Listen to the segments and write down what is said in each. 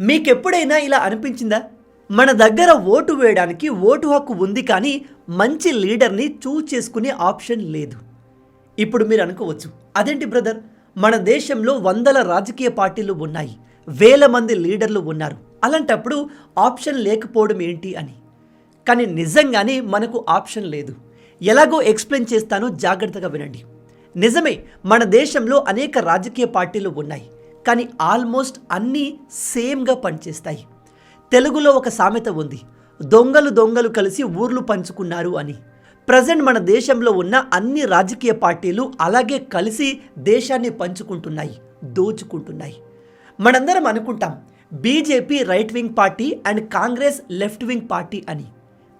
మీకెప్పుడైనా ఇలా అనిపించిందా? మన దగ్గర ఓటు వేయడానికి ఓటు హక్కు ఉంది, కానీ మంచి లీడర్ని చూజ్ చేసుకునే ఆప్షన్ లేదు. ఇప్పుడు మీరు అనుకోవచ్చు, అదేంటి బ్రదర్, మన దేశంలో వందల రాజకీయ పార్టీలు ఉన్నాయి, వేల మంది లీడర్లు ఉన్నారు, అలాంటప్పుడు ఆప్షన్ లేకపోవడం ఏంటి అని. కానీ నిజంగానే మనకు ఆప్షన్ లేదు. ఎలాగో ఎక్స్ప్లెయిన్ చేస్తానో జాగ్రత్తగా వినండి. నిజమే, మన దేశంలో అనేక రాజకీయ పార్టీలు ఉన్నాయి, కానీ ఆల్మోస్ట్ అన్నీ సేమ్గా పనిచేస్తాయి. తెలుగులో ఒక సామెత ఉంది, దొంగలు దొంగలు కలిసి ఊర్లు పంచుకున్నారు అని. ప్రజెంట్ మన దేశంలో ఉన్న అన్ని రాజకీయ పార్టీలు అలాగే కలిసి దేశాన్ని పంచుకుంటున్నాయి, దోచుకుంటున్నాయి. మనందరం అనుకుంటాం BJP right wing party and Congress left wing party అని.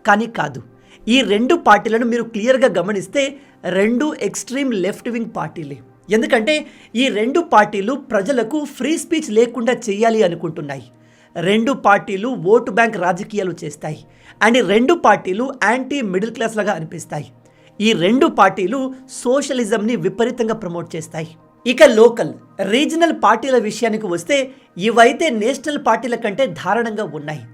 కానీ కాదు. ఈ రెండు పార్టీలను మీరు క్లియర్గా గమనిస్తే రెండు ఎక్స్ట్రీమ్ లెఫ్ట్ వింగ్ పార్టీలే. ఎందుకంటే ఈ రెండు పార్టీలు ప్రజలకు ఫ్రీ స్పీచ్ లేకుండా చేయాలి అనుకుంటున్నాయి. రెండు పార్టీలు ఓటు బ్యాంక్ రాజకీయాలు చేస్తాయి. అండ్ ఈ రెండు పార్టీలు యాంటీ మిడిల్ క్లాస్ లాగా అనిపిస్తాయి. ఈ రెండు పార్టీలు సోషలిజంని విపరీతంగా ప్రమోట్ చేస్తాయి. ఇక లోకల్, రీజనల్ పార్టీల విషయానికి వస్తే ఇవైతే నేషనల్ పార్టీల కంటే దారుణంగా ఉన్నాయి.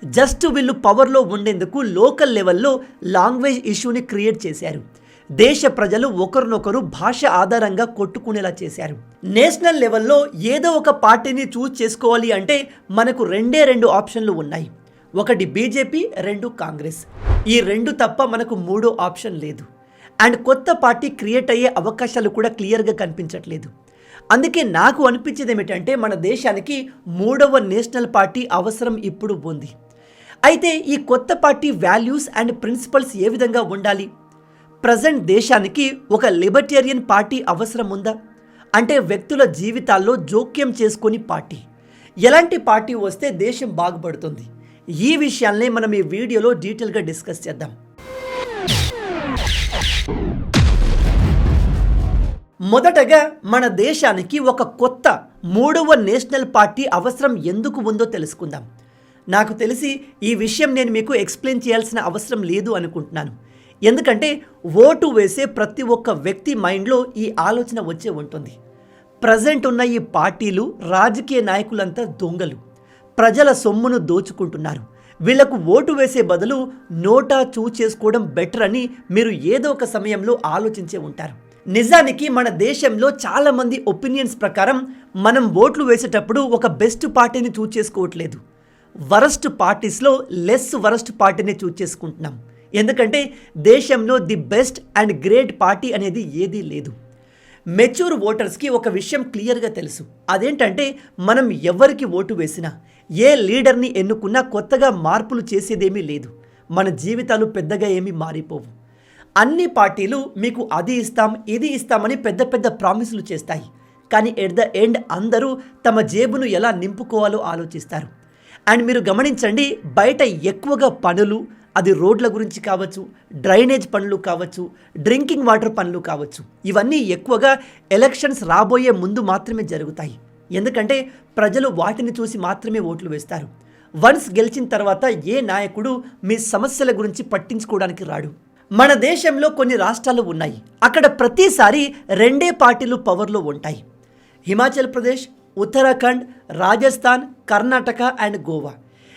జస్ట్ వీళ్ళు పవర్లో ఉండేందుకు లోకల్ లెవెల్లో లాంగ్వేజ్ ఇష్యూని క్రియేట్ చేశారు. దేశ ప్రజలు ఒకరినొకరు భాష ఆధారంగా కొట్టుకునేలా చేశారు. నేషనల్ లెవెల్లో ఏదో ఒక పార్టీని చూజ్ చేసుకోవాలి అంటే మనకు రెండు ఆప్షన్లు ఉన్నాయి. ఒకటి బీజేపీ, రెండు కాంగ్రెస్. ఈ రెండు తప్ప మనకు మూడో ఆప్షన్ లేదు. అండ్ కొత్త పార్టీ క్రియేట్ అయ్యే అవకాశాలు కూడా క్లియర్గా కనిపించట్లేదు. అందుకే నాకు అనిపించేది ఏమిటంటే మన దేశానికి మూడవ నేషనల్ పార్టీ అవసరం ఇప్పుడు ఉంది. అయితే ఈ కొత్త పార్టీ వాల్యూస్ అండ్ ప్రిన్సిపల్స్ ఏ విధంగా ఉండాలి? ప్రజెంట్ దేశానికి ఒక లిబర్టేరియన్ పార్టీ అవసరం ఉందా? అంటే వ్యక్తుల జీవితాల్లో జోక్యం చేసుకొని పార్టీ. ఎలాంటి పార్టీ వస్తే దేశం బాగుపడుతుంది? ఈ విషయాల్ని మనం ఈ వీడియోలో డీటెయిల్గా డిస్కస్ చేద్దాం. మొదటగా మన దేశానికి ఒక కొత్త మూడవ నేషనల్ పార్టీ అవసరం ఎందుకు ఉందో తెలుసుకుందాం. నాకు తెలిసి ఈ విషయం నేను మీకు ఎక్స్ప్లెయిన్ చేయాల్సిన అవసరం లేదు అనుకుంటున్నాను. ఎందుకంటే ఓటు వేసే ప్రతి ఒక్క వ్యక్తి మైండ్లో ఈ ఆలోచన వచ్చే ఉంటుంది. ప్రజెంట్ ఉన్న ఈ పార్టీలు, రాజకీయ నాయకులంతా దొంగలు, ప్రజల సొమ్మును దోచుకుంటున్నారు. వీళ్లకు ఓటు వేసే బదులు నోటా చేసుకోవడం బెటర్ అని మీరు ఏదో ఒక సమయంలో ఆలోచించే ఉంటారు. నిజానికి మన దేశంలో చాలామంది ఒపీనియన్స్ ప్రకారం మనం ఓట్లు వేసేటప్పుడు ఒక బెస్ట్ పార్టీని చూజ్ చేసుకోవట్లేదు. వరస్ట్ పార్టీస్లో లెస్ వరస్ట్ పార్టీని చూజ్ చేసుకుంటున్నాం. ఎందుకంటే దేశంలో the best and great party అనేది ఏదీ లేదు. మెచ్యూర్ ఓటర్స్కి ఒక విషయం క్లియర్గా తెలుసు. అదేంటంటే మనం ఎవరికి ఓటు వేసినా, ఏ లీడర్ని ఎన్నుకున్నా కొత్తగా మార్పులు చేసేదేమీ లేదు. మన జీవితాలు పెద్దగా ఏమీ మారిపోవు. అన్ని పార్టీలు మీకు అది ఇస్తాం, ఇది ఇస్తామని పెద్ద పెద్ద ప్రామిసులు చేస్తాయి. కానీ ఎట్ ద ఎండ్ అందరూ తమ జేబును ఎలా నింపుకోవాలో ఆలోచిస్తారు. అండ్ మీరు గమనించండి, బయట ఎక్కువగా పనులు, అది రోడ్ల గురించి కావచ్చు, డ్రైనేజ్ పనులు కావచ్చు, డ్రింకింగ్ వాటర్ పనులు కావచ్చు, ఇవన్నీ ఎక్కువగా ఎలక్షన్స్ రాబోయే ముందు మాత్రమే జరుగుతాయి. ఎందుకంటే ప్రజలు వాటిని చూసి మాత్రమే ఓట్లు వేస్తారు. వన్స్ గెలిచిన తర్వాత ఏ నాయకుడు మీ సమస్యల గురించి పట్టించుకోవడానికి రాడు. మన దేశంలో కొన్ని రాష్ట్రాలు ఉన్నాయి. అక్కడ ప్రతిసారి రెండే పార్టీలు పవర్లో ఉంటాయి. హిమాచల్ ప్రదేశ్, ఉత్తరాఖండ్, రాజస్థాన్, కర్ణాటక అండ్ గోవా.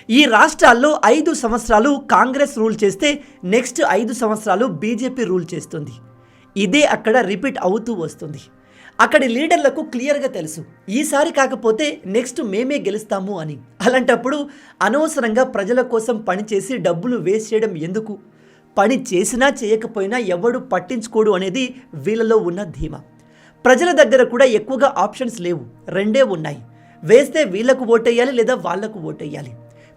ఈ రాష్ట్రాల్లో 5 సంవత్సరాలు కాంగ్రెస్ రూల్ చేస్తే నెక్స్ట్ 5 సంవత్సరాలు బీజేపీ రూల్ చేస్తుంది. ఇదే అక్కడ రిపీట్ అవుతూ వస్తుంది. అక్కడి లీడర్లకు క్లియర్గా తెలుసు, ఈసారి కాకపోతే నెక్స్ట్ మేమే గెలుస్తాము అని. అలాంటప్పుడు అనవసరంగా ప్రజల కోసం పనిచేసి డబ్బులు వేస్ట్ చేయడం ఎందుకు? పని చేసినా చేయకపోయినా ఎవడు పట్టించుకోడు అనేది వీళ్ళలో ఉన్న ధీమా. ప్రజల దగ్గర కూడా ఎక్కువగా ఆప్షన్స్ లేవు, రెండే ఉన్నాయి. వేస్తే వీళ్లకు ఓటేయాలి లేదా వాళ్లకు ఓటేయాలి.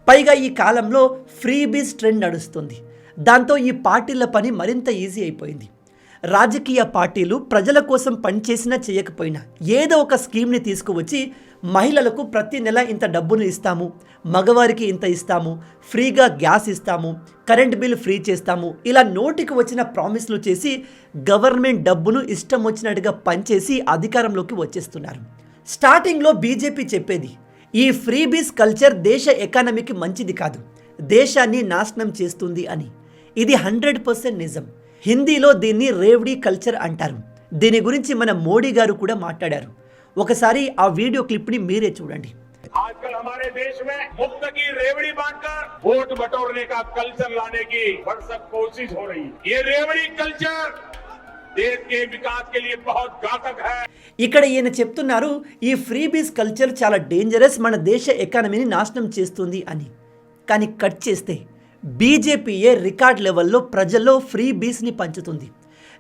పైగా ఈ కాలంలో ఫ్రీ బీస్ ట్రెండ్ నడుస్తుంది. దాంతో ఈ పార్టీల పని మరింత ఈజీ అయిపోయింది. రాజకీయ పార్టీలు ప్రజల కోసం పనిచేసినా చేయకపోయినా ఏదో ఒక స్కీమ్ని తీసుకువచ్చి మహిళలకు ప్రతి నెల ఇంత డబ్బును ఇస్తాము, మగవారికి ఇంత ఇస్తాము, ఫ్రీగా గ్యాస్ ఇస్తాము, కరెంట్ బిల్ ఫ్రీ చేస్తాము, ఇలా నోటికి వచ్చిన ప్రామిస్లు చేసి గవర్నమెంట్ డబ్బును ఇష్టం వచ్చినట్టుగా పనిచేసి అధికారంలోకి వచ్చేస్తున్నారు. స్టార్టింగ్లో బీజేపీ చెప్పేది, ఈ ఫ్రీబీస్ కల్చర్ దేశ ఎకానమీకి మంచిది కాదు, దేశాన్ని నాశనం చేస్తుంది అని. ఇది 100% నిజం. హిందీలో దీన్ని రేవడీ కల్చర్ అంటారు. దీని గురించి మన మోడీ గారు కూడా మాట్లాడారు. ఒకసారి ఆ వీడియో క్లిప్ని మీరే చూడండి. आजकल हमारे देश में मुफ्त की रेवड़ी बांटकर वोट बटोरने का कल्चर लाने की भरसक कोशिश हो रही है। ये रेवड़ी कल्चर देश के विकास के लिए बहुत घातक है। ఇక్కడ ఈయన చెప్తున్నారు ఈ ఫ్రీబీస్ కల్చర్ చాలా డేంజరస్, మన దేశ ఎకానమీని నాశనం చేస్తుంది అని. కానీ కట్ చేస్తే బీజేపీయే రికార్డ్ లెవెల్లో ప్రజల్లో ఫ్రీబీస్ని పంచుతుంది.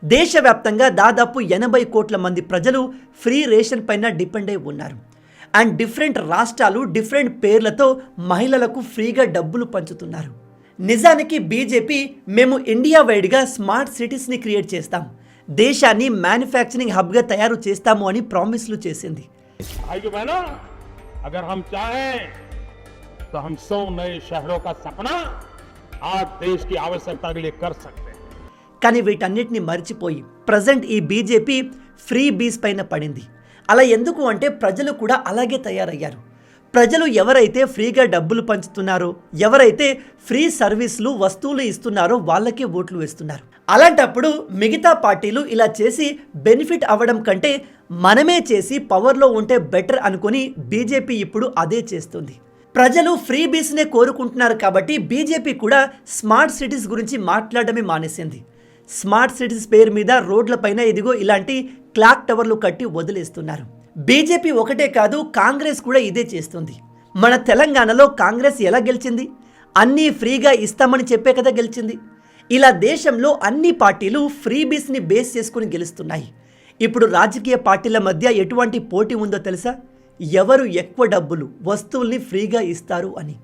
దేశవ్యాప్తంగా దాదాపు 80 కోట్ల మంది ప్రజలు ఫ్రీ రేషన్ పైన డిపెండ్ అయి ఉన్నారు. అండ్ డిఫరెంట్ రాష్ట్రాలు డిఫరెంట్ పేర్లతో మహిళలకు ఫ్రీగా డబ్బులు పంచుతున్నారు. నిజానికి బీజేపీ మేము ఇండియా వైడ్గా స్మార్ట్ సిటీస్ని క్రియేట్ చేస్తాం, దేశాన్ని మ్యానుఫ్యాక్చరింగ్ హబ్గా తయారు చేస్తాము అని ప్రామిస్లు చేసింది. अगर हम चाहें तो हम 100 नए शहरों का सपना आज देश की आवश्यकता के लिए कर सकते हैं. కానీ వీటన్నిటిని మర్చిపోయి ప్రజెంట్ ఈ బీజేపీ ఫ్రీ బీస్ పైన పడింది. అలా ఎందుకు అంటే ప్రజలు కూడా అలాగే తయారయ్యారు. ప్రజలు ఎవరైతే ఫ్రీగా డబ్బులు పంచుతున్నారో, ఎవరైతే ఫ్రీ సర్వీసులు వస్తువులు ఇస్తున్నారో వాళ్ళకే ఓట్లు వేస్తున్నారు. అలాంటప్పుడు మిగతా పార్టీలు ఇలా చేసి బెనిఫిట్ అవ్వడం కంటే మనమే చేసి పవర్లో ఉంటే బెటర్ అనుకుని బీజేపీ ఇప్పుడు అదే చేస్తుంది. ప్రజలు ఫ్రీ బీస్నే కోరుకుంటున్నారు కాబట్టి బీజేపీ కూడా స్మార్ట్ సిటీస్ గురించి మాట్లాడడమే మానేసింది. స్మార్ట్ సిటీస్ పేరు మీద రోడ్లపైన ఇదిగో ఇలాంటి క్లాక్ టవర్లు కట్టి వదిలేస్తున్నారు. బీజేపీ ఒకటే కాదు, కాంగ్రెస్ కూడా ఇదే చేస్తుంది. మన తెలంగాణలో కాంగ్రెస్ ఎలా గెలిచింది? అన్నీ ఫ్రీగా ఇస్తామని చెప్పే కదా గెలిచింది. ఇలా దేశంలో అన్ని పార్టీలు ఫ్రీబీస్ని బేస్ చేసుకుని గెలుస్తున్నాయి. ఇప్పుడు రాజకీయ పార్టీల మధ్య ఎటువంటి పోటీ ఉందో తెలుసా? ఎవరు ఎక్కువ డబ్బులు వస్తువుల్ని ఫ్రీగా ఇస్తారు అని.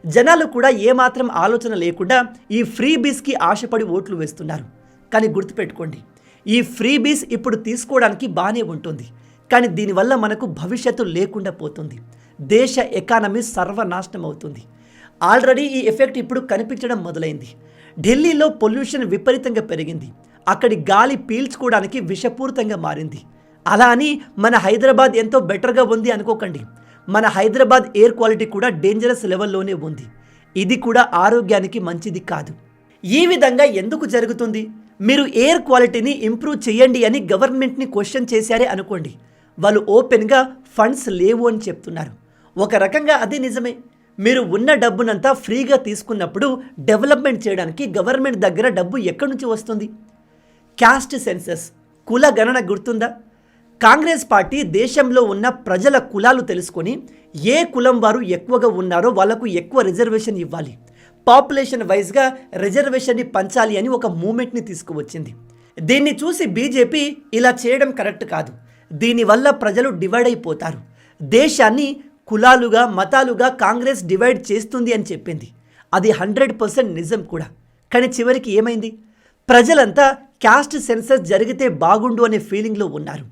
జనాలు కూడా ఏమాత్రం ఆలోచన లేకుండా ఈ ఫ్రీబీస్కి ఆశపడి ఓట్లు వేస్తున్నారు. కానీ గుర్తుపెట్టుకోండి, ఈ ఫ్రీబీస్ ఇప్పుడు తీసుకోవడానికి బాగానే ఉంటుంది, కానీ దీనివల్ల మనకు భవిష్యత్తు లేకుండా పోతుంది. దేశ ఎకానమీ సర్వనాశనం అవుతుంది. ఆల్రెడీ ఈ ఎఫెక్ట్ ఇప్పుడు కనిపించడం మొదలైంది. ఢిల్లీలో పొల్యూషన్ విపరీతంగా పెరిగింది. అక్కడి గాలి పీల్చుకోవడానికి విషపూరితంగా మారింది. అలా అని మన హైదరాబాద్ ఎంతో బెటర్గా ఉంది అనుకోకండి. మన హైదరాబాద్ ఎయిర్ క్వాలిటీ కూడా డేంజరస్ లెవెల్లోనే ఉంది. ఇది కూడా ఆరోగ్యానికి మంచిది కాదు. ఈ విధంగా ఎందుకు జరుగుతుంది? మీరు ఎయిర్ క్వాలిటీని ఇంప్రూవ్ చేయండి అని గవర్నమెంట్ని క్వశ్చన్ చేశారే అనుకోండి, వాళ్ళు ఓపెన్గా ఫండ్స్ లేవు అని చెప్తున్నారు. ఒక రకంగా అది నిజమే. మీరు ఉన్న డబ్బునంతా ఫ్రీగా తీసుకున్నప్పుడు డెవలప్మెంట్ చేయడానికి గవర్నమెంట్ దగ్గర డబ్బు ఎక్కడి నుంచి వస్తుంది? క్యాస్ట్ సెన్సస్, కుల గణన గుర్తుందా? కాంగ్రెస్ పార్టీ దేశంలో ఉన్న ప్రజల కులాలు తెలుసుకొని ఏ కులం వారు ఎక్కువగా ఉన్నారో వాళ్లకు ఎక్కువ రిజర్వేషన్ ఇవ్వాలి, పాపులేషన్ వైజ్గా రిజర్వేషన్ని పంచాలి అని ఒక మూమెంట్ని తీసుకువచ్చింది. దీన్ని చూసి బీజేపీ ఇలా చేయడం కరెక్ట్ కాదు, దీనివల్ల ప్రజలు డివైడ్ అయిపోతారు, దేశాన్ని కులాలుగా మతాలుగా కాంగ్రెస్ డివైడ్ చేస్తుంది అని చెప్పింది. అది 100% నిజం కూడా. కానీ చివరికి ఏమైంది? ప్రజలంతా క్యాస్ట్ సెన్సస్ జరిగితే బాగుండు అనే ఫీలింగ్లో ఉన్నారు.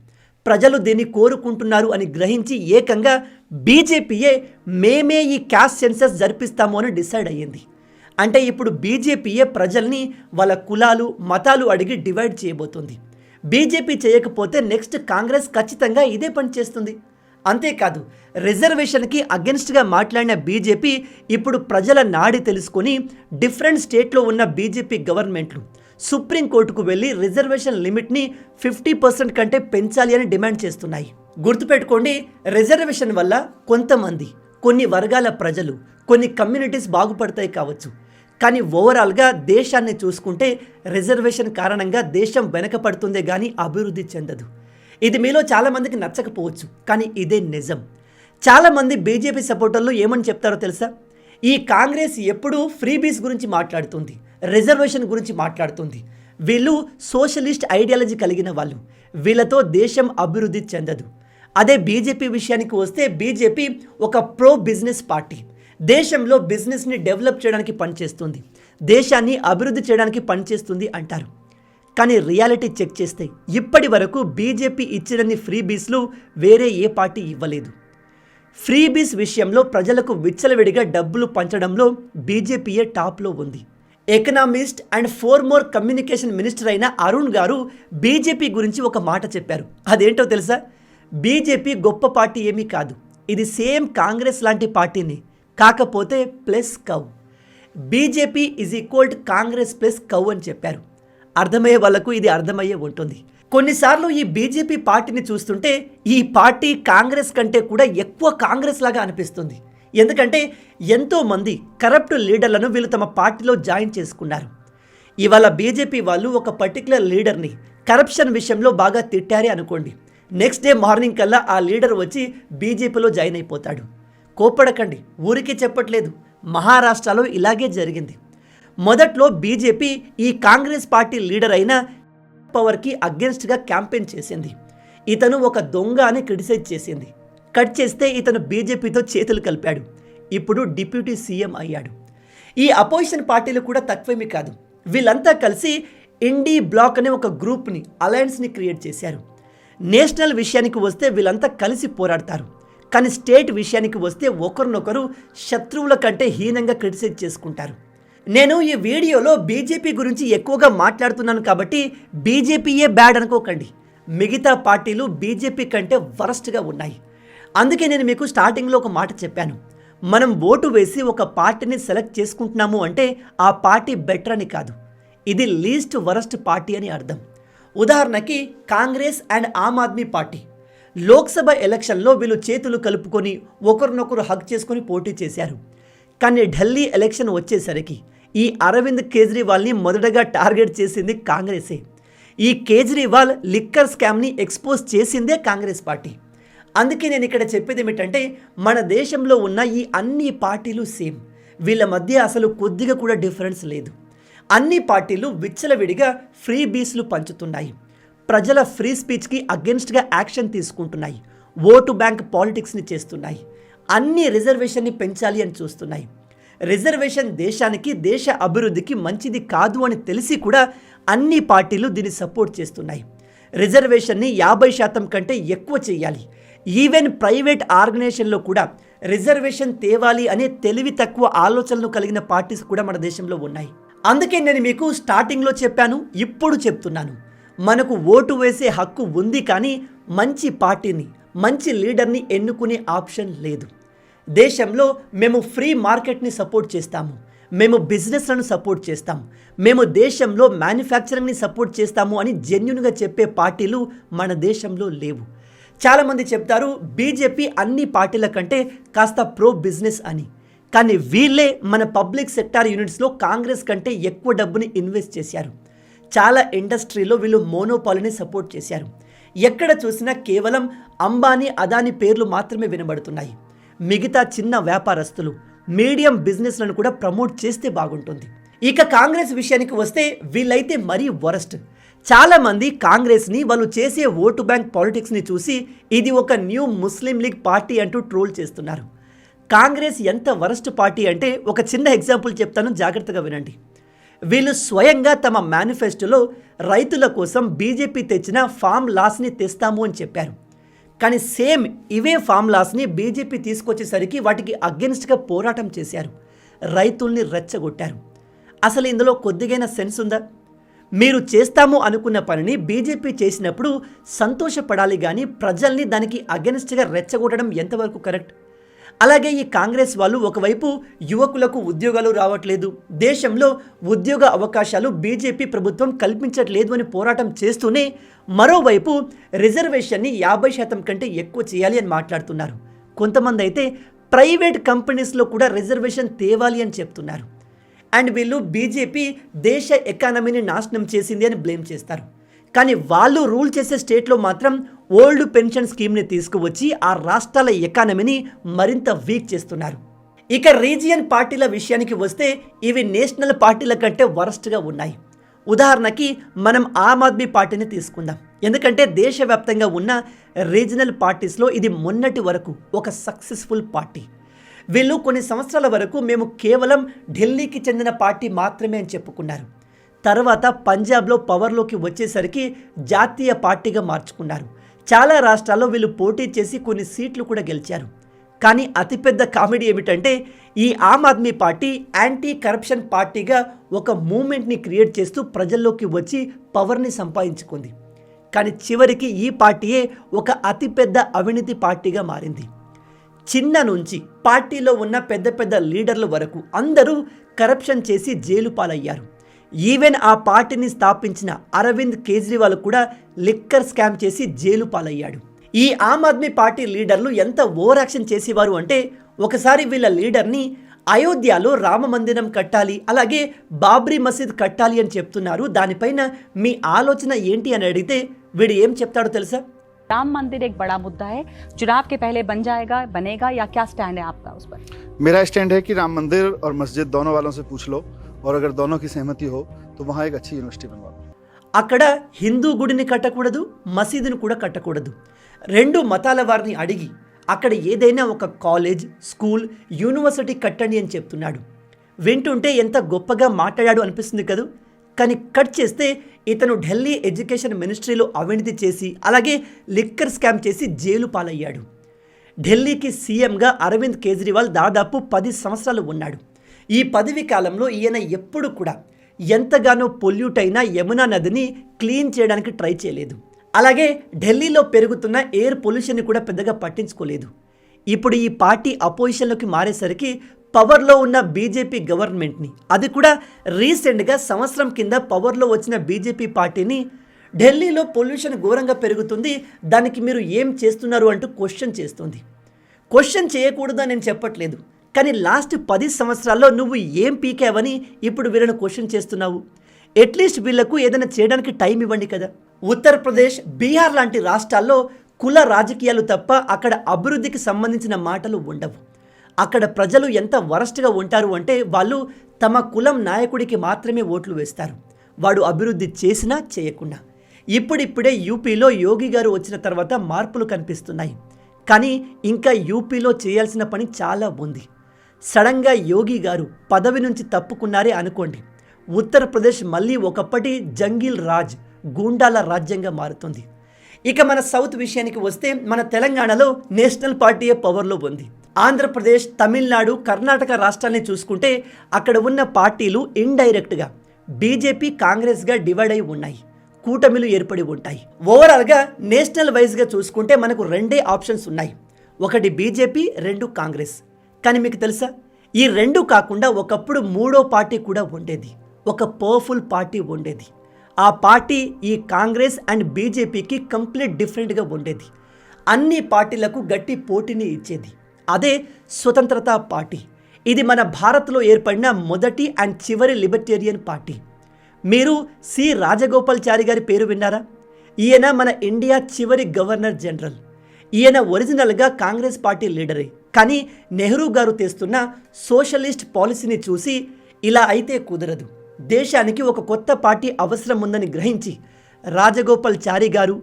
ప్రజలు దీన్ని కోరుకుంటున్నారు అని గ్రహించి ఏకంగా బీజేపీయే మేమే ఈ క్యాస్ట్ సెన్సస్ జరిపిస్తాము అని డిసైడ్ అయ్యింది. అంటే ఇప్పుడు బీజేపీయే ప్రజల్ని వాళ్ళ కులాలు మతాలు అడిగి డివైడ్ చేయబోతుంది. బీజేపీ చేయకపోతే నెక్స్ట్ కాంగ్రెస్ ఖచ్చితంగా ఇదే పని చేస్తుంది. అంతేకాదు, రిజర్వేషన్కి అగెన్స్ట్గా మాట్లాడిన బీజేపీ ఇప్పుడు ప్రజల నాడి తెలుసుకొని డిఫరెంట్ స్టేట్లో ఉన్న బీజేపీ గవర్నమెంట్లు సుప్రీంకోర్టుకు వెళ్ళి రిజర్వేషన్ లిమిట్ని 50% కంటే పెంచాలి అని డిమాండ్ చేస్తున్నాయి. గుర్తుపెట్టుకోండి, రిజర్వేషన్ వల్ల కొంతమంది కొన్ని వర్గాల ప్రజలు కొన్ని కమ్యూనిటీస్ బాగుపడతాయి కావచ్చు, కానీ ఓవరాల్గా దేశాన్ని చూసుకుంటే రిజర్వేషన్ కారణంగా దేశం వెనకపడుతుందే కానీ అభివృద్ధి చెందదు. ఇది మీలో చాలామందికి నచ్చకపోవచ్చు, కానీ ఇదే నిజం. చాలామంది బీజేపీ సపోర్టర్లు ఏమని చెప్తారో తెలుసా? ఈ కాంగ్రెస్ ఎప్పుడూ ఫ్రీబీస్ గురించి మాట్లాడుతుంది, రిజర్వేషన్ గురించి మాట్లాడుతుంది, వీళ్ళు సోషలిస్ట్ ఐడియాలజీ కలిగిన వాళ్ళు, వీళ్ళతో దేశం అభివృద్ధి చెందదు. అదే బీజేపీ విషయానికి వస్తే బీజేపీ ఒక ప్రో బిజినెస్ పార్టీ, దేశంలో బిజినెస్ని డెవలప్ చేయడానికి పనిచేస్తుంది, దేశాన్ని అభివృద్ధి చేయడానికి పనిచేస్తుంది అంటారు. కానీ రియాలిటీ చెక్ చేస్తే ఇప్పటి వరకు బీజేపీ ఇచ్చినన్ని ఫ్రీబీస్లు వేరే ఏ పార్టీ ఇవ్వలేదు. ఫ్రీబీస్ విషయంలో ప్రజలకు విచ్చలవిడిగా డబ్బులు పంచడంలో బీజేపీయే టాప్లో ఉంది. ఎకనామిస్ట్ అండ్ ఫోర్మోర్ కమ్యూనికేషన్ మినిస్టర్ అయిన అరుణ్ గారు బీజేపీ గురించి ఒక మాట చెప్పారు. అదేంటో తెలుసా? బీజేపీ గొప్ప పార్టీ ఏమీ కాదు, ఇది సేమ్ కాంగ్రెస్ లాంటి పార్టీని, కాకపోతే plus cow. BJP is equal to Congress plus cow అని చెప్పారు. అర్థమయ్యే వాళ్ళకు ఇది అర్థమయ్యే ఉంటుంది. కొన్నిసార్లు ఈ బీజేపీ పార్టీని చూస్తుంటే ఈ పార్టీ కాంగ్రెస్ కంటే కూడా ఎక్కువ కాంగ్రెస్ లాగా అనిపిస్తుంది. ఎందుకంటే ఎంతోమంది కరప్ట్ లీడర్లను వీళ్ళు తమ పార్టీలో జాయిన్ చేసుకున్నారు. ఇవాళ బీజేపీ వాళ్ళు ఒక పర్టికులర్ లీడర్ని కరప్షన్ విషయంలో బాగా తిట్టారే అనుకోండి, నెక్స్ట్ డే మార్నింగ్ కల్లా ఆ లీడర్ వచ్చి బీజేపీలో జాయిన్ అయిపోతాడు. కోప్పడకండి, ఊరికే చెప్పట్లేదు, మహారాష్ట్రలో ఇలాగే జరిగింది. మొదట్లో బీజేపీ ఈ కాంగ్రెస్ పార్టీ లీడర్ అయిన పవర్కి అగెన్స్ట్గా క్యాంపెయిన్ చేసింది. ఇతను ఒక దొంగ అని క్రిటిసైజ్ చేసింది. కట్ చేస్తే ఇతను బీజేపీతో చేతులు కలిపాడు. ఇప్పుడు డిప్యూటీ సీఎం అయ్యాడు. ఈ అపోజిషన్ పార్టీలు కూడా తక్కువేమీ కాదు. వీళ్ళంతా కలిసి ఇండీ బ్లాక్ అనే ఒక గ్రూప్ని, అలయన్స్ని క్రియేట్ చేశారు. నేషనల్ విషయానికి వస్తే వీళ్ళంతా కలిసి పోరాడతారు. కానీ స్టేట్ విషయానికి వస్తే ఒకరినొకరు శత్రువుల కంటే హీనంగా క్రిటిసైజ్ చేసుకుంటారు. నేను ఈ వీడియోలో బీజేపీ గురించి ఎక్కువగా మాట్లాడుతున్నాను కాబట్టి బీజేపీయే బ్యాడ్ అనుకోకండి. మిగతా పార్టీలు బీజేపీ కంటే వరస్ట్గా ఉన్నాయి. అందుకే నేను మీకు స్టార్టింగ్లో ఒక మాట చెప్పాను. మనం ఓటు వేసి ఒక పార్టీని సెలెక్ట్ చేసుకుంటున్నాము అంటే ఆ పార్టీ బెటర్ అని కాదు, ఇది లీస్ట్ వరస్ట్ పార్టీ అని అర్థం. ఉదాహరణకి కాంగ్రెస్ అండ్ ఆమ్ ఆద్మీ పార్టీ లోక్సభ ఎలక్షన్లో వీళ్ళు చేతులు కలుపుకొని ఒకరినొకరు హగ్ చేసుకొని పోటీ చేశారు. కానీ ఢిల్లీ ఎలక్షన్ వచ్చేసరికి ఈ అరవింద్ కేజ్రీవాల్ని మొదటగా టార్గెట్ చేసింది కాంగ్రెసే. ఈ కేజ్రీవాల్ లిక్కర్ స్కామ్ని ఎక్స్పోజ్ చేసిందే కాంగ్రెస్ పార్టీ. అందుకే నేను ఇక్కడ చెప్పేది ఏమిటంటే మన దేశంలో ఉన్న ఈ అన్ని పార్టీలు సేమ్, వీళ్ళ మధ్య అసలు కొద్దిగా కూడా డిఫరెన్స్ లేదు. అన్ని పార్టీలు విచ్చలవిడిగా ఫ్రీ బీస్లు పంచుతున్నాయి, ప్రజల ఫ్రీ స్పీచ్కి అగెన్స్ట్గా యాక్షన్ తీసుకుంటున్నాయి, ఓటు బ్యాంక్ పాలిటిక్స్ని చేస్తున్నాయి, అన్ని రిజర్వేషన్ని పెంచాలి అని చూస్తున్నాయి. రిజర్వేషన్ దేశానికి, దేశ అభివృద్ధికి మంచిది కాదు అని తెలిసి కూడా అన్ని పార్టీలు దీన్ని సపోర్ట్ చేస్తున్నాయి. రిజర్వేషన్ని 50% కంటే ఎక్కువ చేయాలి. ఈవెన్ ప్రైవేట్ ఆర్గనైజేషన్లో కూడా రిజర్వేషన్ తేవాలి అనే తెలివి తక్కువ ఆలోచనలు కలిగిన పార్టీస్ కూడా మన దేశంలో ఉన్నాయి. అందుకే నేను మీకు స్టార్టింగ్లో చెప్పాను, ఇప్పుడు చెప్తున్నాను, మనకు ఓటు వేసే హక్కు ఉంది, కానీ మంచి పార్టీని, మంచి లీడర్ని ఎన్నుకునే ఆప్షన్ లేదు. దేశంలో మేము ఫ్రీ మార్కెట్ని సపోర్ట్ చేస్తాము, మేము బిజినెస్లను సపోర్ట్ చేస్తాము, మేము దేశంలో మ్యానుఫ్యాక్చరింగ్ని సపోర్ట్ చేస్తాము అని జెన్యున్గా చెప్పే పార్టీలు మన దేశంలో లేవు. చాలామంది చెప్తారు బీజేపీ అన్ని పార్టీల కంటే కాస్త ప్రో బిజినెస్ అని, కానీ వీళ్ళే మన పబ్లిక్ సెక్టార్ యూనిట్స్లో కాంగ్రెస్ కంటే ఎక్కువ డబ్బుని ఇన్వెస్ట్ చేశారు. చాలా ఇండస్ట్రీలో వీళ్ళు మోనోపాలీని సపోర్ట్ చేశారు. ఎక్కడ చూసినా కేవలం అంబానీ, అదానీ పేర్లు మాత్రమే వినబడుతున్నాయి. మిగతా చిన్న వ్యాపారస్తులు, మీడియం బిజినెస్లను కూడా ప్రమోట్ చేస్తే బాగుంటుంది. ఇక కాంగ్రెస్ విషయానికి వస్తే వీళ్ళైతే మరీ వరస్ట్. చాలామంది కాంగ్రెస్ని వాళ్ళు చేసే ఓటు బ్యాంక్ పాలిటిక్స్ని చూసి ఇది ఒక న్యూ ముస్లిం లీగ్ పార్టీ అంటూ ట్రోల్ చేస్తున్నారు. కాంగ్రెస్ ఎంత వరస్ట్ పార్టీ అంటే ఒక చిన్న ఎగ్జాంపుల్ చెప్తాను, జాగ్రత్తగా వినండి. వీళ్ళు స్వయంగా తమ మేనిఫెస్టోలో రైతుల కోసం బీజేపీ తెచ్చిన ఫామ్ లాస్ని తెస్తాము అని చెప్పారు. కానీ సేమ్ ఇవే ఫామ్ లాస్ని బీజేపీ తీసుకొచ్చేసరికి వాటికి అగెన్స్ట్గా పోరాటం చేశారు, రైతుల్ని రెచ్చగొట్టారు. అసలు ఇందులో కొద్దిగైనా సెన్స్ ఉందా? మీరు చేస్తాము అనుకున్న పనిని బీజేపీ చేసినప్పుడు సంతోషపడాలి, కానీ ప్రజల్ని దానికి అగెన్స్ట్గా రెచ్చగొట్టడం ఎంతవరకు కరెక్ట్? అలాగే ఈ కాంగ్రెస్ వాళ్ళు ఒకవైపు యువకులకు ఉద్యోగాలు రావట్లేదు, దేశంలో ఉద్యోగ అవకాశాలు బీజేపీ ప్రభుత్వం కల్పించట్లేదు అని పోరాటం చేస్తూనే మరోవైపు రిజర్వేషన్ని 50% కంటే ఎక్కువ చేయాలి అని మాట్లాడుతున్నారు. కొంతమంది అయితే ప్రైవేట్ కంపెనీస్లో కూడా రిజర్వేషన్ తేవాలి అని చెప్తున్నారు. అండ్ వీళ్ళు బీజేపీ దేశ ఎకానమీని నాశనం చేసింది అని బ్లేమ్ చేస్తారు. కానీ వాళ్ళు రూల్ చేసే స్టేట్లో మాత్రం ఓల్డ్ పెన్షన్ స్కీమ్ని తీసుకువచ్చి ఆ రాష్ట్రాల ఎకానమీని మరింత వీక్ చేస్తున్నారు. ఇక రీజియన్ పార్టీల విషయానికి వస్తే ఇవి నేషనల్ పార్టీల కంటే వరస్ట్గా ఉన్నాయి. ఉదాహరణకి మనం ఆమ్ ఆద్మీ పార్టీని తీసుకుందాం. ఎందుకంటే దేశవ్యాప్తంగా ఉన్న రీజనల్ పార్టీస్లో ఇది మొన్నటి వరకు ఒక సక్సెస్ఫుల్ పార్టీ. వీళ్ళు కొన్ని సంవత్సరాల వరకు మేము కేవలం ఢిల్లీకి చెందిన పార్టీ మాత్రమే అని చెప్పుకున్నారు. తర్వాత పంజాబ్లో పవర్లోకి వచ్చేసరికి జాతీయ పార్టీగా మార్చుకున్నారు. చాలా రాష్ట్రాల్లో వీళ్ళు పోటీ చేసి కొన్ని సీట్లు కూడా గెలిచారు. కానీ అతిపెద్ద కామెడీ ఏమిటంటే ఈ ఆమ్ ఆద్మీ పార్టీ యాంటీ కరప్షన్ పార్టీగా ఒక మూమెంట్ని క్రియేట్ చేస్తూ ప్రజల్లోకి వచ్చి పవర్ని సంపాదించుకుంది. కానీ చివరికి ఈ పార్టీయే ఒక అతిపెద్ద అవినీతి పార్టీగా మారింది. చిన్న నుంచి పార్టీలో ఉన్న పెద్ద పెద్ద లీడర్ల వరకు అందరూ కరప్షన్ చేసి జైలు పాలయ్యారు. ఈవెన్ ఆ పార్టీని స్థాపించిన అరవింద్ కేజ్రీవాల్ కూడా లిక్కర్ స్కామ్ చేసి జైలు పాలయ్యాడు. ఈ ఆమ్ ఆద్మీ పార్టీ లీడర్లు ఎంత ఓవర్ యాక్షన్ చేసేవారు అంటే, ఒకసారి వీళ్ళ లీడర్ని అయోధ్యలో రామ మందిరం కట్టాలి, అలాగే బాబ్రీ మసీద్ కట్టాలి అని చెప్తున్నారు. దానిపైన మీ ఆలోచన ఏంటి అని అడిగితే వీడు ఏం చెప్తాడో తెలుసా? राम मंदिर एक बड़ा मुद्दा है, चुनाव के पहले बन जाएगा, बनेगा, या क्या स्टैंड है आपका उस पर? मेरा स्टैंड है कि राम मंदिर और मस्जिद दोनों वालों से पूछ लो, और अगर दोनों की सहमति हो तो वहाँ एक अच्छी यूनिवर्सिटी बनवा लो. అక్కడ హిందూ గుడిని కట్టకూడదు, మసీదును కూడా కట్టకూడదు. రెండు మతాల వారిని అడిగి అక్కడ ఏదైనా ఒక కాలేజ్, స్కూల్, యూనివర్సిటీ కట్టండి అని చెప్తున్నాడు. వింటుంటే ఎంత గొప్పగా మాట్లాడాడు అనిపిస్తుంది కదా. కానీ కట్ చేస్తే ఇతను ఢిల్లీ ఎడ్యుకేషన్ మినిస్ట్రీలో అవినీతి చేసి, అలాగే లిక్కర్ స్కామ్ చేసి జైలు పాలయ్యాడు. ఢిల్లీకి సీఎంగా అరవింద్ కేజ్రీవాల్ దాదాపు 10 సంవత్సరాలు ఉన్నాడు. ఈ పదవి కాలంలో ఈయన ఎప్పుడు కూడా ఎంతగానో పొల్యూట్ అయిన యమునా నదిని క్లీన్ చేయడానికి ట్రై చేయలేదు. అలాగే ఢిల్లీలో పెరుగుతున్న ఎయిర్ పొల్యూషన్ని కూడా పెద్దగా పట్టించుకోలేదు. ఇప్పుడు ఈ పార్టీ అపోజిషన్లోకి మారేసరికి పవర్లో ఉన్న బీజేపీ గవర్నమెంట్ని, అది కూడా రీసెంట్గా సంవత్సరం కింద పవర్లో వచ్చిన బీజేపీ పార్టీని, ఢిల్లీలో పొల్యూషన్ ఘోరంగా పెరుగుతుంది, దానికి మీరు ఏం చేస్తున్నారు అంటూ క్వశ్చన్ చేస్తుంది. క్వశ్చన్ చేయకూడదని నేను చెప్పట్లేదు, కానీ లాస్ట్ 10 సంవత్సరాల్లో నువ్వు ఏం పీకావని ఇప్పుడు వీళ్ళను క్వశ్చన్ చేస్తున్నావు? అట్లీస్ట్ వీళ్లకు ఏదైనా చేయడానికి టైం ఇవ్వండి కదా. ఉత్తరప్రదేశ్, బీహార్ లాంటి రాష్ట్రాల్లో కుల రాజకీయాలు తప్ప అక్కడ అభివృద్ధికి సంబంధించిన మాటలు ఉండవు. అక్కడ ప్రజలు ఎంత వరస్ట్గా ఉంటారు అంటే, వాళ్ళు తమ కులం నాయకుడికి మాత్రమే ఓట్లు వేస్తారు, వాడు అభివృద్ధి చేసినా చేయకుండా. ఇప్పుడిప్పుడే యూపీలో యోగి గారు వచ్చిన తర్వాత మార్పులు కనిపిస్తున్నాయి, కానీ ఇంకా యూపీలో చేయాల్సిన పని చాలా ఉంది. సడన్గా యోగి గారు పదవి నుంచి తప్పుకున్నారే అనుకోండి, ఉత్తరప్రదేశ్ మళ్ళీ ఒకప్పటి జంగిల్ రాజ్, గూండాల రాజ్యంగా మారుతుంది. ఇక మన సౌత్ విషయానికి వస్తే, మన తెలంగాణలో నేషనల్ పార్టీయే పవర్లో ఉంది. ఆంధ్రప్రదేశ్, తమిళనాడు, కర్ణాటక రాష్ట్రాన్ని చూసుకుంటే అక్కడ ఉన్న పార్టీలు ఇండైరెక్ట్గా బీజేపీ, కాంగ్రెస్గా డివైడ్ అయి ఉన్నాయి, కూటమిలు ఏర్పడి ఉంటాయి. ఓవరాల్గా నేషనల్ వైజ్గా చూసుకుంటే మనకు 2 ఆప్షన్స్ ఉన్నాయి, ఒకటి బీజేపీ, 2 కాంగ్రెస్. కానీ మీకు తెలుసా, ఈ 2 కాకుండా ఒకప్పుడు 3వ పార్టీ కూడా ఉండేది, ఒక పవర్ఫుల్ పార్టీ ఉండేది. ఆ పార్టీ ఈ కాంగ్రెస్ అండ్ బీజేపీకి కంప్లీట్ డిఫరెంట్గా ఉండేది. అన్ని పార్టీలకు గట్టి పోటీని ఇచ్చేది. అదే స్వతంత్రతా పార్టీ. ఇది మన భారత్లో ఏర్పడిన మొదటి అండ్ చివరి లిబర్టేరియన్ పార్టీ. మీరు సి రాజగోపాల్చారి గారి పేరు విన్నారా? ఈయన మన ఇండియా చివరి గవర్నర్ జనరల్. ఈయన ఒరిజినల్గా కాంగ్రెస్ పార్టీ లీడరే, కానీ నెహ్రూ గారు తెస్తున్న సోషలిస్ట్ పాలసీని చూసి ఇలా అయితే కుదరదు, దేశానికి ఒక కొత్త పార్టీ అవసరం ఉందని గ్రహించి రాజగోపాల్చారి గారు,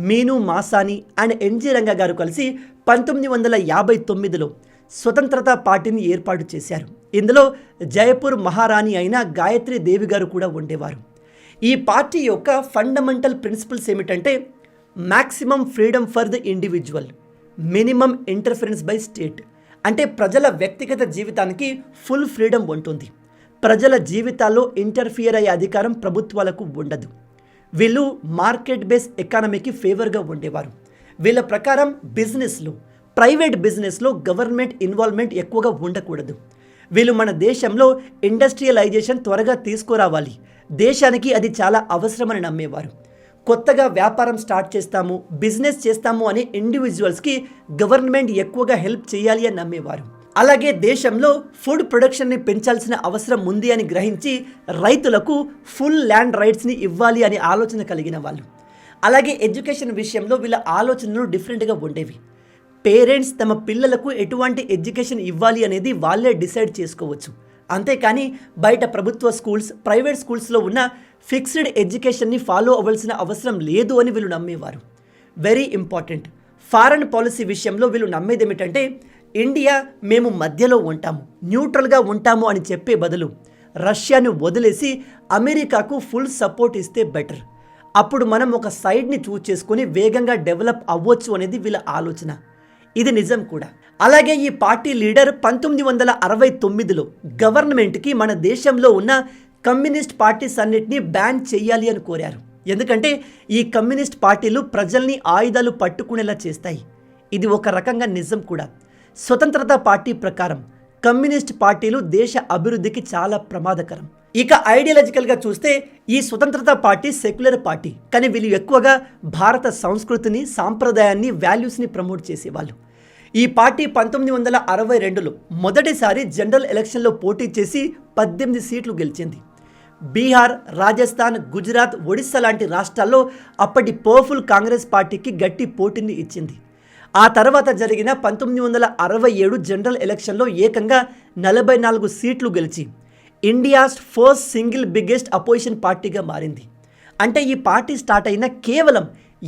మీను మాసాని అండ్ ఎన్జి రంగా గారు కలిసి 1959లో స్వతంత్రతా పార్టీని ఏర్పాటు చేశారు. ఇందులో జయపూర్ మహారాణి అయిన గాయత్రి దేవి గారు కూడా ఉండేవారు. ఈ పార్టీ యొక్క ఫండమెంటల్ ప్రిన్సిపల్స్ ఏమిటంటే, maximum freedom for the individual, minimum interference by state. అంటే ప్రజల వ్యక్తిగత జీవితానికి ఫుల్ ఫ్రీడమ్ ఉంటుంది, ప్రజల జీవితాల్లో ఇంటర్ఫియర్ అయ్యే అధికారం ప్రభుత్వాలకు ఉండదు. వీళ్ళు మార్కెట్ బేస్ ఎకానమీకి ఫేవర్గా ఉండేవారు. వీళ్ళ ప్రకారం బిజినెస్లో, ప్రైవేట్ బిజినెస్లో గవర్నమెంట్ ఇన్వాల్వ్మెంట్ ఎక్కువగా ఉండకూడదు. వీళ్ళు మన దేశంలో ఇండస్ట్రియలైజేషన్ త్వరగా తీసుకురావాలి, దేశానికి అది చాలా అవసరమని నమ్మేవారు. కొత్తగా వ్యాపారం స్టార్ట్ చేస్తాము, బిజినెస్ చేస్తాము అనే ఇండివిజువల్స్కి గవర్నమెంట్ ఎక్కువగా హెల్ప్ చేయాలి అని నమ్మేవారు. అలాగే దేశంలో ఫుడ్ ప్రొడక్షన్ని పెంచాల్సిన అవసరం ఉంది అని గ్రహించి రైతులకు ఫుల్ ల్యాండ్ రైట్స్ని ఇవ్వాలి అనే ఆలోచన కలిగిన వాళ్ళు. అలాగే ఎడ్యుకేషన్ విషయంలో వీళ్ళ ఆలోచనలు డిఫరెంట్గా ఉండేవి. పేరెంట్స్ తమ పిల్లలకు ఎటువంటి ఎడ్యుకేషన్ ఇవ్వాలి అనేది వాళ్ళే డిసైడ్ చేసుకోవచ్చు, అంతేకాని బయట ప్రభుత్వ స్కూల్స్, ప్రైవేట్ స్కూల్స్లో ఉన్న ఫిక్స్డ్ ఎడ్యుకేషన్ని ఫాలో అవ్వాల్సిన అవసరం లేదు అని వీళ్ళు నమ్మేవారు. వెరీ ఇంపార్టెంట్, ఫారెన్ పాలసీ విషయంలో వీళ్ళు నమ్మేది ఏమిటంటే, ఇండియా మేము మధ్యలో ఉంటాము, న్యూట్రల్గా ఉంటాము అని చెప్పే బదులు రష్యాను వదిలేసి అమెరికాకు ఫుల్ సపోర్ట్ ఇస్తే బెటర్, అప్పుడు మనం ఒక సైడ్ని చూస్ చేసుకొని వేగంగా డెవలప్ అవ్వచ్చు అనేది వీళ్ళ ఆలోచన. ఇది నిజం కూడా. అలాగే ఈ పార్టీ లీడర్ 1969లో గవర్నమెంట్కి మన దేశంలో ఉన్న కమ్యూనిస్ట్ పార్టీస్ అన్నిటినీ బ్యాన్ చేయాలి అని కోరారు. ఎందుకంటే ఈ కమ్యూనిస్ట్ పార్టీలు ప్రజల్ని ఆయుధాలు పట్టుకునేలా చేస్తాయి. ఇది ఒక రకంగా నిజం కూడా. స్వతంత్రతా పార్టీ ప్రకారం కమ్యూనిస్ట్ పార్టీలు దేశ అభివృద్ధికి చాలా ప్రమాదకరం. ఇక ఐడియాలజికల్గా చూస్తే ఈ స్వతంత్రత పార్టీ సెక్యులర్ పార్టీ, కానీ వీళ్ళు ఎక్కువగా భారత సంస్కృతిని, సాంప్రదాయాన్ని, వాల్యూస్ని ప్రమోట్ చేసేవాళ్ళు. ఈ పార్టీ 1962లో మొదటిసారి జనరల్ ఎలక్షన్లో పోటీ చేసి 18 సీట్లు గెలిచింది. బీహార్, రాజస్థాన్, గుజరాత్, ఒడిస్సా లాంటి రాష్ట్రాల్లో అప్పటి పవర్ఫుల్ కాంగ్రెస్ పార్టీకి గట్టి పోటీని ఇచ్చింది. ఆ తర్వాత జరిగిన 1967 జనరల్ ఎలక్షన్లో ఏకంగా 44 సీట్లు గెలిచి India's first single biggest opposition పార్టీగా మారింది. అంటే ఈ పార్టీ స్టార్ట్ అయిన కేవలం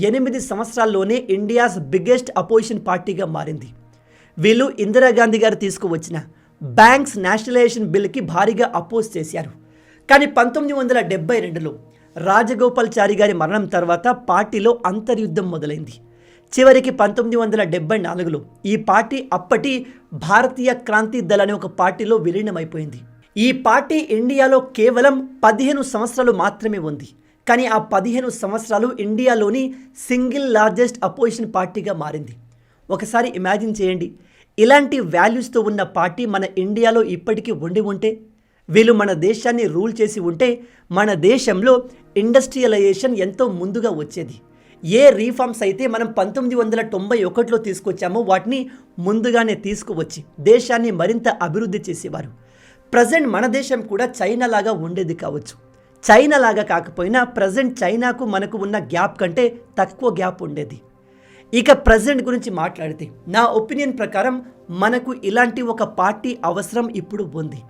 8 సంవత్సరాల్లోనే ఇండియాస్ బిగ్గెస్ట్ అపోజిషన్ పార్టీగా మారింది. వీళ్ళు ఇందిరాగాంధీ గారు తీసుకువచ్చిన బ్యాంక్స్ నేషనలైజేషన్ బిల్కి భారీగా అపోజ్ చేశారు. కానీ 1972లో రాజగోపాల్చారి గారి మరణం తర్వాత పార్టీలో అంతర్యుద్ధం మొదలైంది. చివరికి 1974లో ఈ పార్టీ అప్పటి భారతీయ క్రాంతి దళ్ అనే ఒక పార్టీలో విలీనమైపోయింది. ఈ పార్టీ ఇండియాలో కేవలం 15 సంవత్సరాలు మాత్రమే ఉంది. కానీ ఆ 15 సంవత్సరాలు ఇండియాలోని సింగిల్ లార్జెస్ట్ అపోజిషన్ పార్టీగా మారింది. ఒకసారి ఇమాజిన్ చేయండి, ఇలాంటి వాల్యూస్తో ఉన్న పార్టీ మన ఇండియాలో ఇప్పటికీ ఉంటే, వీళ్ళు మన దేశాన్ని రూల్ చేసి ఉంటే, మన దేశంలో ఇండస్ట్రియలైజేషన్ ఎంతో ముందుగా వచ్చేది. ఏ రీఫార్మ్స్ అయితే మనం 1991లో తీసుకొచ్చామో వాటిని ముందుగానే తీసుకువచ్చి దేశాన్ని మరింత అభివృద్ధి చేసేవారు. ప్రజెంట్ మన దేశం కూడా చైనా లాగా ఉండేది కావచ్చు. చైనా లాగా కాకపోయినా ప్రజెంట్ చైనాకు మనకు ఉన్న గ్యాప్ కంటే తక్కువ గ్యాప్ ఉండేది. ఇక ప్రజెంట్ గురించి మాట్లాడితే నా ఒపీనియన్ ప్రకారం మనకు ఇలాంటి ఒక పార్టీ అవసరం ఇప్పుడు ఉంది.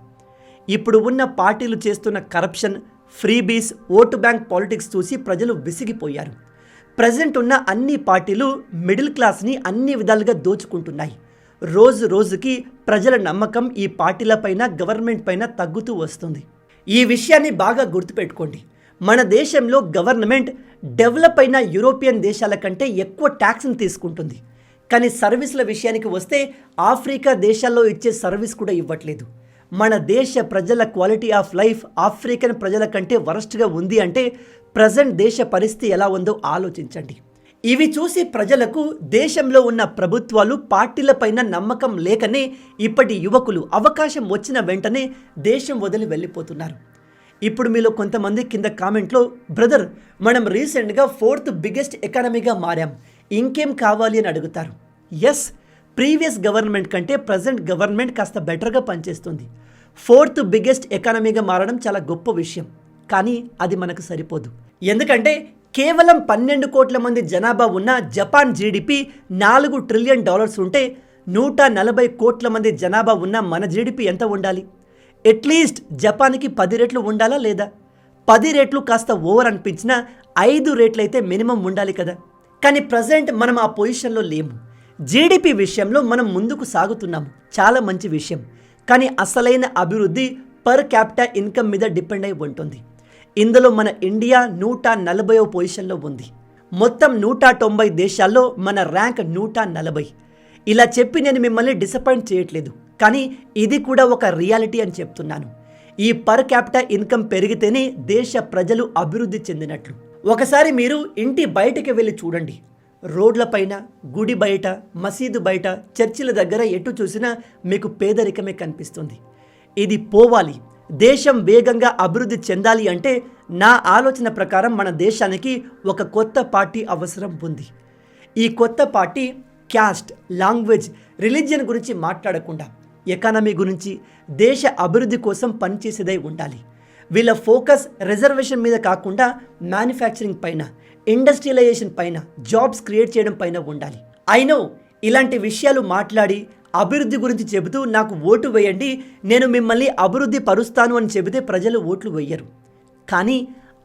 ఇప్పుడు ఉన్న పార్టీలు చేస్తున్న corruption, freebies, vote bank politics చూసి ప్రజలు విసిగిపోయారు. ప్రజెంట్ ఉన్న అన్ని పార్టీలు మిడిల్ క్లాస్ని అన్ని విధాలుగా దోచుకుంటున్నాయి. రోజు రోజుకి ప్రజల నమ్మకం ఈ పార్టీలపైన, గవర్నమెంట్ పైన తగ్గుతూ వస్తుంది. ఈ విషయాన్ని బాగా గుర్తుపెట్టుకోండి. మన దేశంలో గవర్నమెంట్ డెవలప్ అయిన యూరోపియన్ దేశాల కంటే ఎక్కువ ట్యాక్స్ని తీసుకుంటుంది. కానీ సర్వీసుల విషయానికి వస్తే ఆఫ్రికా దేశాల్లో ఇచ్చే సర్వీస్ కూడా ఇవ్వట్లేదు. మన దేశ ప్రజల క్వాలిటీ ఆఫ్ లైఫ్ ఆఫ్రికన్ ప్రజల కంటే వరస్ట్గా ఉంది అంటే ప్రజెంట్ దేశ పరిస్థితి ఎలా ఉందో ఆలోచించండి. ఇవి చూసి ప్రజలకు దేశంలో ఉన్న ప్రభుత్వాలు, పార్టీలపైన నమ్మకం లేకనే ఇప్పటి యువకులు అవకాశం వచ్చిన వెంటనే దేశం వదిలి వెళ్ళిపోతున్నారు. ఇప్పుడు మీలో కొంతమంది కింద కామెంట్లో, బ్రదర్ మనం రీసెంట్గా 4th బిగ్గెస్ట్ ఎకానమీగా మారాం, ఇంకేం కావాలి అని అడుగుతారు. ఎస్, ప్రీవియస్ గవర్నమెంట్ కంటే ప్రజెంట్ గవర్నమెంట్ కాస్త బెటర్గా పనిచేస్తుంది. 4th బిగ్గెస్ట్ ఎకానమీగా మారడం చాలా గొప్ప విషయం. కానీ అది మనకు సరిపోదు. ఎందుకంటే కేవలం 12 కోట్ల మంది జనాభా ఉన్న జపాన్ జీడిపి $4 ట్రిలియన్ ఉంటే 140 కోట్ల మంది జనాభా ఉన్న మన జీడిపి ఎంత ఉండాలి? అట్లీస్ట్ జపాన్కి 10 రెట్లు ఉండాలా లేదా? 10 రెట్లు కాస్త ఓవర్ అనిపించినా 5 రెట్లు అయితే మినిమం ఉండాలి కదా. కానీ ప్రజెంట్ మనం ఆ పొజిషన్లో లేము. జీడిపి విషయంలో మనం ముందుకు సాగుతున్నాము, చాలా మంచి విషయం. కానీ అసలైన అభివృద్ధి పర్ క్యాపిటా ఇన్కమ్ మీద డిపెండ్ అయి ఉంటుంది. ఇందులో మన ఇండియా 140వ పొజిషన్లో ఉంది. మొత్తం 190 దేశాల్లో మన ర్యాంక్ 140. ఇలా చెప్పి నేను మిమ్మల్ని డిసప్పాయింట్ చేయట్లేదు, కానీ ఇది కూడా ఒక రియాలిటీ అని చెప్తున్నాను. ఈ పర్ క్యాపిటా ఇన్కమ్ పెరిగితేనే దేశ ప్రజలు అభివృద్ధి చెందినట్లు. ఒకసారి మీరు ఇంటి బయటకి వెళ్ళి చూడండి. రోడ్లపైన, గుడి బయట, మసీదు బయట, చర్చిల దగ్గర ఎటు చూసినా మీకు పేదరికమే కనిపిస్తుంది. ఇది పోవాలి. దేశం వేగంగా అభివృద్ధి చెందాలి అంటే నా ఆలోచన ప్రకారం మన దేశానికి ఒక కొత్త పార్టీ అవసరం ఉంది. ఈ కొత్త పార్టీ క్యాస్ట్, లాంగ్వేజ్, రిలీజియన్ గురించి మాట్లాడకుండా ఎకానమీ గురించి, దేశ అభివృద్ధి కోసం పనిచేసేదై ఉండాలి. వీళ్ళ ఫోకస్ రిజర్వేషన్ మీద కాకుండా మ్యానుఫ్యాక్చరింగ్ పైన, ఇండస్ట్రియలైజేషన్ పైన, జాబ్స్ క్రియేట్ చేయడం పైన ఉండాలి. అయినో ఇలాంటి విషయాలు మాట్లాడి అభివృద్ధి గురించి చెబుతూ నాకు ఓటు వేయండి, నేను మిమ్మల్ని అభివృద్ధి పరుస్తాను అని చెబితే ప్రజలు ఓట్లు వేయరు. కానీ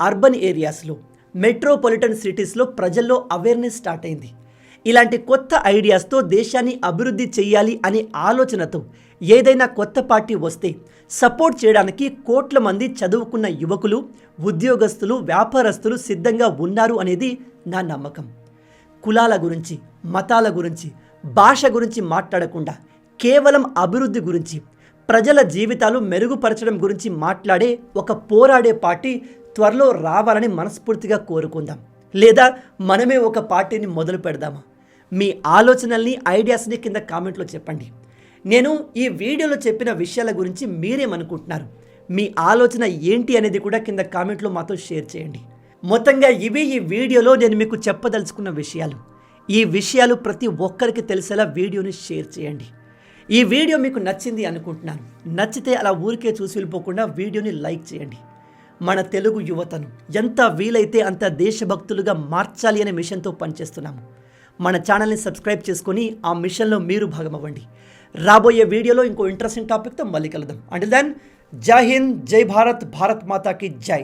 అర్బన్ ఏరియాస్లో, మెట్రోపాలిటన్ సిటీస్లో ప్రజల్లో అవేర్నెస్ స్టార్ట్ అయింది. ఇలాంటి కొత్త ఐడియాస్తో దేశాన్ని అభివృద్ధి చేయాలి అనే ఆలోచనతో ఏదైనా కొత్త పార్టీ వస్తే సపోర్ట్ చేయడానికి కోట్ల మంది చదువుకున్న యువకులు, ఉద్యోగస్తులు, వ్యాపారస్తులు సిద్ధంగా ఉన్నారు అనేది నా నమ్మకం. కులాల గురించి, మతాల గురించి, భాష గురించి మాట్లాడకుండా కేవలం అభివృద్ధి గురించి, ప్రజల జీవితాలు మెరుగుపరచడం గురించి మాట్లాడే ఒక పోరాడే పార్టీ త్వరలో రావాలని మనస్ఫూర్తిగా కోరుకుందాం. లేదా మనమే ఒక పార్టీని మొదలు పెడదామా? మీ ఆలోచనల్ని, ఐడియాస్ని కింద కామెంట్లో చెప్పండి. నేను ఈ వీడియోలో చెప్పిన విషయాల గురించి మీరేమనుకుంటున్నారు? మీ ఆలోచన ఏంటి అనేది కూడా కింద కామెంట్లో మాతో షేర్ చేయండి. మొత్తంగా ఇవి ఈ వీడియోలో నేను మీకు చెప్పదలుచుకున్న విషయాలు. ఈ విషయాలు ప్రతి ఒక్కరికి తెలిసేలా వీడియోని షేర్ చేయండి. ఈ వీడియో మీకు నచ్చింది అనుకుంటున్నాను. నచ్చితే అలా ఊరికే చూసి వెళ్ళిపోకుండా వీడియోని లైక్ చేయండి. మన తెలుగు యువతను ఎంత వీలైతే అంత దేశభక్తులుగా మార్చాలి అనే మిషన్తో పనిచేస్తున్నాము. మన ఛానల్ని సబ్స్క్రైబ్ చేసుకొని ఆ మిషన్లో మీరు భాగమవ్వండి. రాబోయే వీడియోలో ఇంకో ఇంట్రెస్టింగ్ టాపిక్తో మళ్ళీ కలుద్దాం. అంటిల్ దెన్, జై హింద్, జై భారత్, భారత్ మాతాకి జై.